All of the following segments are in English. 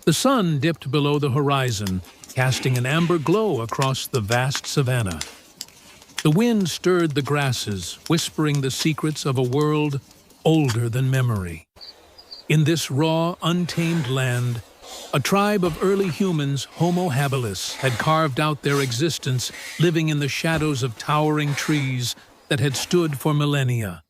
The sun dipped below the horizon, casting an amber glow across the vast savanna. The wind stirred the grasses, whispering the secrets of a world older than memory. In this raw, untamed land, a tribe of early humans, Homo habilis, had carved out their existence, living in the shadows of towering trees that had stood for millennia.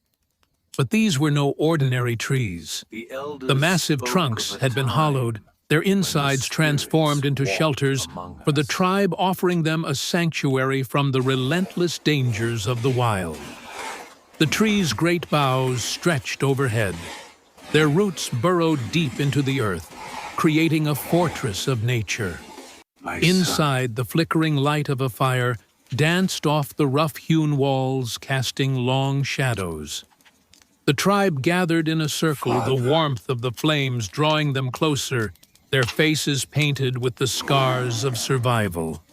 But these were no ordinary trees. The massive trunks had been hollowed, their insides transformed into shelters for the tribe, offering them a sanctuary from the relentless dangers of the wild. The trees' great boughs stretched overhead. Their roots burrowed deep into the earth, creating a fortress of nature. Inside, the flickering light of a fire danced off the rough-hewn walls, casting long shadows. The tribe gathered in a circle, the warmth of the flames drawing them closer, their faces painted with the scars of survival.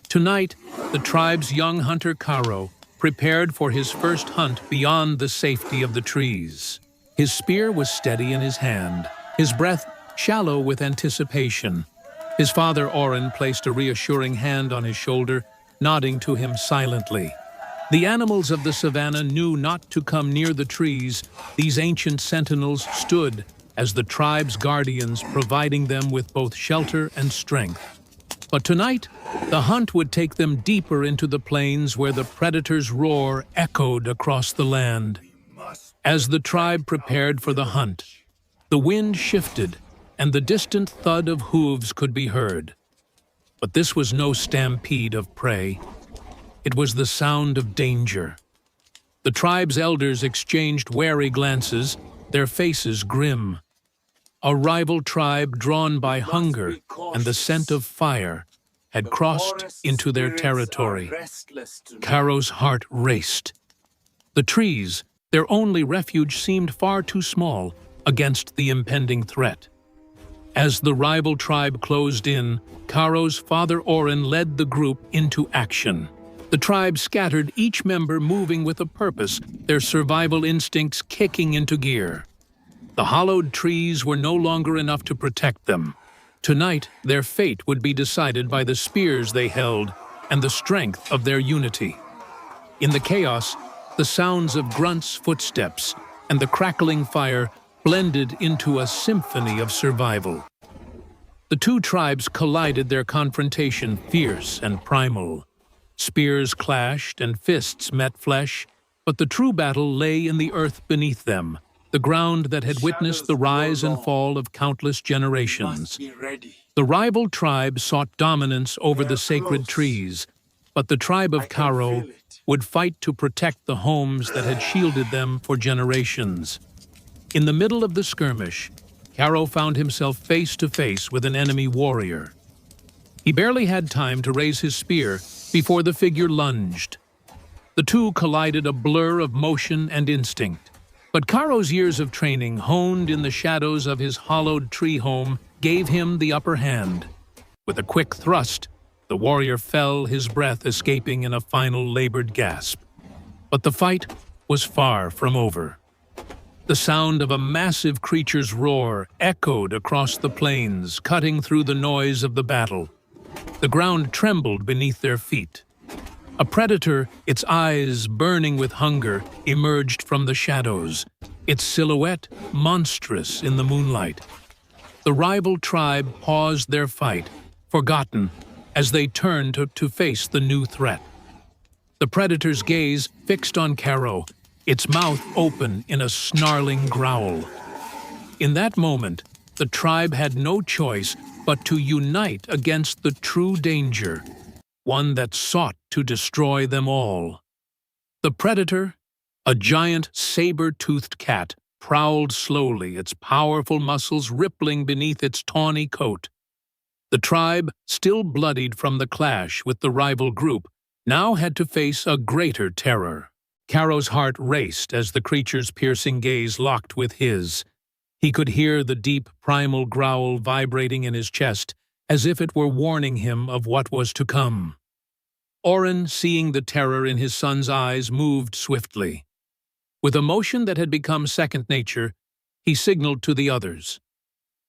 Tonight, the tribe's young hunter Karo prepared for his first hunt beyond the safety of the trees. His spear was steady in his hand, his breath shallow with anticipation. His father Oren placed a reassuring hand on his shoulder, nodding to him silently. The animals of the savanna knew not to come near the trees. These ancient sentinels stood as the tribe's guardians, providing them with both shelter and strength. But tonight, the hunt would take them deeper into the plains where the predator's roar echoed across the land. As the tribe prepared for the hunt, the wind shifted and the distant thud of hooves could be heard. But this was no stampede of prey. It was the sound of danger. The tribe's elders exchanged wary glances, their faces grim. A rival tribe drawn by hunger and the scent of fire had crossed into their territory. Karo's heart raced. The trees, their only refuge, seemed far too small against the impending threat. As the rival tribe closed in, Karo's father Oren led the group into action. The tribe scattered, each member moving with a purpose, their survival instincts kicking into gear. The hollowed trees were no longer enough to protect them. Tonight, their fate would be decided by the spears they held and the strength of their unity. In the chaos, the sounds of grunts' footsteps and the crackling fire blended into a symphony of survival. The two tribes collided, their confrontation fierce and primal. Spears clashed and fists met flesh, but the true battle lay in the earth beneath them, the ground that had witnessed the rise and fall of countless generations. The rival tribe sought dominance over the sacred trees, but the tribe of Karo would fight to protect the homes that had shielded them for generations. In the middle of the skirmish, Karo found himself face to face with an enemy warrior. He barely had time to raise his spear before the figure lunged. The two collided, a blur of motion and instinct. But Karo's years of training, honed in the shadows of his hollowed tree home, gave him the upper hand. With a quick thrust, the warrior fell, his breath escaping in a final labored gasp. But the fight was far from over. The sound of a massive creature's roar echoed across the plains, cutting through the noise of the battle. The ground trembled beneath their feet. A predator, its eyes burning with hunger, emerged from the shadows, its silhouette monstrous in the moonlight. The rival tribe paused their fight, forgotten, as they turned to face the new threat. The predator's gaze fixed on Karo, its mouth open in a snarling growl. In that moment, the tribe had no choice but to unite against the true danger, one that sought to destroy them all. The predator, a giant saber-toothed cat, prowled slowly, its powerful muscles rippling beneath its tawny coat. The tribe, still bloodied from the clash with the rival group, now had to face a greater terror. Karo's heart raced as the creature's piercing gaze locked with his. He could hear the deep, primal growl vibrating in his chest, as if it were warning him of what was to come. Oren, seeing the terror in his son's eyes, moved swiftly. With a motion that had become second nature, he signaled to the others.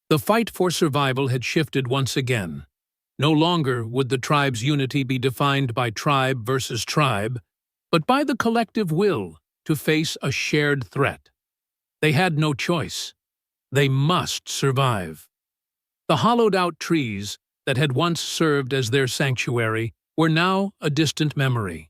The fight for survival had shifted once again. No longer would the tribe's unity be defined by tribe versus tribe, but by the collective will to face a shared threat. They had no choice. They must survive. The hollowed-out trees that had once served as their sanctuary were now a distant memory.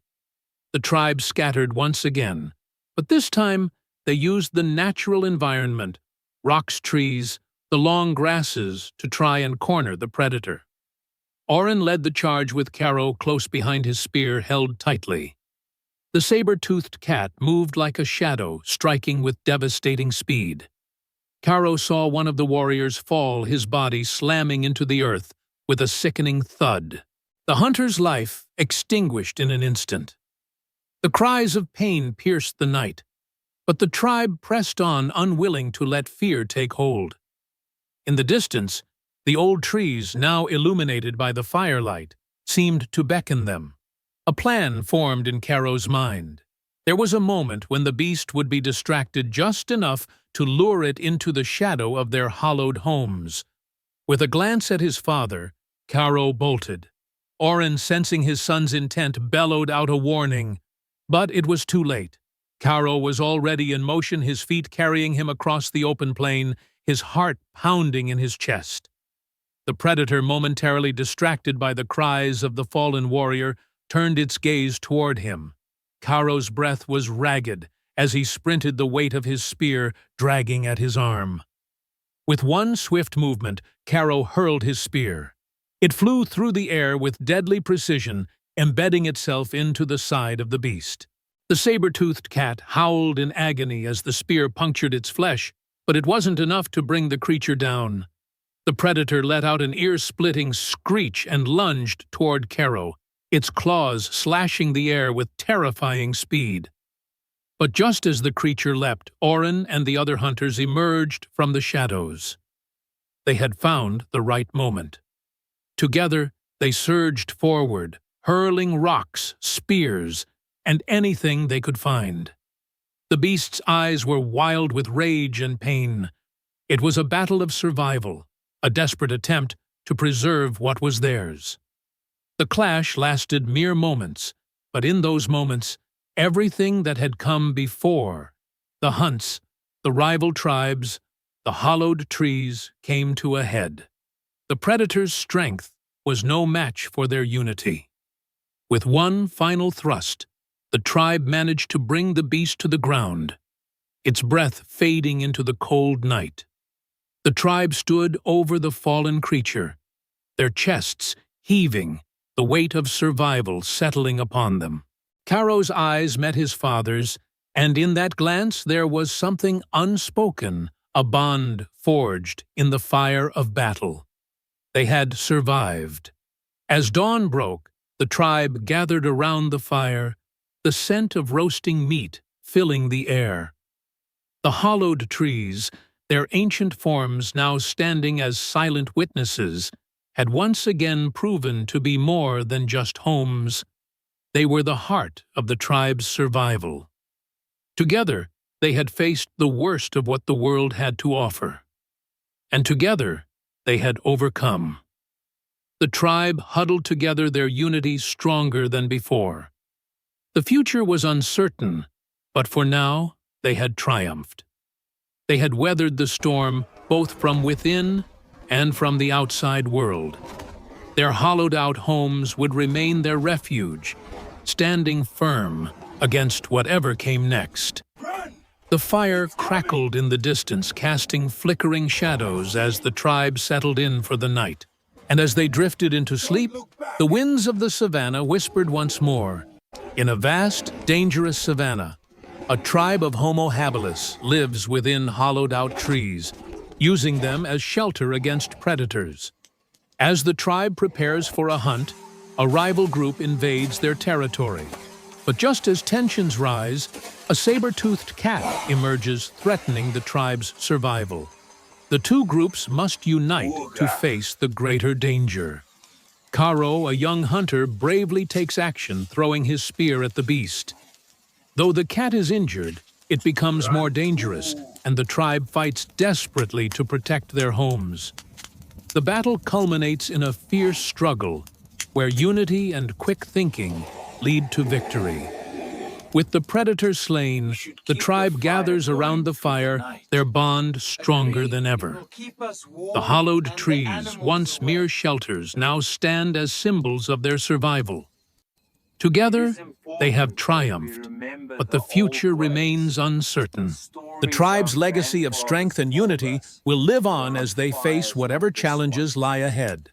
The tribe scattered once again, but this time they used the natural environment, rocks, trees, the long grasses, to try and corner the predator. Oren led the charge with Caro close behind his spear held tightly. The saber-toothed cat moved like a shadow, striking with devastating speed. Caro saw one of the warriors fall, his body slamming into the earth with a sickening thud. The hunter's life extinguished in an instant. The cries of pain pierced the night, but the tribe pressed on, unwilling to let fear take hold. In the distance, the old trees, now illuminated by the firelight, seemed to beckon them. A plan formed in Caro's mind. There was a moment when the beast would be distracted just enough to lure it into the shadow of their hollowed homes. With a glance at his father, Caro bolted. Oren, sensing his son's intent, bellowed out a warning. But it was too late. Caro was already in motion, his feet carrying him across the open plain, his heart pounding in his chest. The predator, momentarily distracted by the cries of the fallen warrior, turned its gaze toward him. Caro's breath was ragged as he sprinted, the weight of his spear dragging at his arm. With one swift movement, Caro hurled his spear. It flew through the air with deadly precision, embedding itself into the side of the beast. The saber-toothed cat howled in agony as the spear punctured its flesh, but it wasn't enough to bring the creature down. The predator let out an ear-splitting screech and lunged toward Caro, its claws slashing the air with terrifying speed. But just as the creature leapt, Oren and the other hunters emerged from the shadows. They had found the right moment. Together, they surged forward, hurling rocks, spears, and anything they could find. The beast's eyes were wild with rage and pain. It was a battle of survival, a desperate attempt to preserve what was theirs. The clash lasted mere moments, but in those moments, everything that had come before, the hunts, the rival tribes, the hollowed trees, came to a head. The predator's strength was no match for their unity. With one final thrust, the tribe managed to bring the beast to the ground, its breath fading into the cold night. The tribe stood over the fallen creature, their chests heaving, the weight of survival settling upon them. Caro's eyes met his father's, and in that glance there was something unspoken, a bond forged in the fire of battle. They had survived. As dawn broke, the tribe gathered around the fire, the scent of roasting meat filling the air. The hollowed trees, their ancient forms now standing as silent witnesses, had once again proven to be more than just homes. They were the heart of the tribe's survival. Together, they had faced the worst of what the world had to offer. And together, they had overcome. The tribe huddled together, their unity stronger than before. The future was uncertain, but for now, they had triumphed. They had weathered the storm both from within and from the outside world. Their hollowed-out homes would remain their refuge, standing firm against whatever came next. The fire crackled in the distance, casting flickering shadows as the tribe settled in for the night. And as they drifted into sleep, the winds of the savanna whispered once more. In a vast, dangerous savanna, a tribe of Homo habilis lives within hollowed-out trees, using them as shelter against predators. As the tribe prepares for a hunt, a rival group invades their territory. But just as tensions rise, a saber-toothed cat emerges, threatening the tribe's survival. The two groups must unite to face the greater danger. Caro, a young hunter, bravely takes action, throwing his spear at the beast. Though the cat is injured, it becomes more dangerous, and the tribe fights desperately to protect their homes. The battle culminates in a fierce struggle, where unity and quick thinking lead to victory. With the predator slain, the tribe gathers around the fire, their bond stronger than ever. The hollowed trees, once mere shelters, now stand as symbols of their survival. Together, they have triumphed, but the future remains uncertain. The tribe's legacy of strength and unity will live on as they face whatever challenges lie ahead.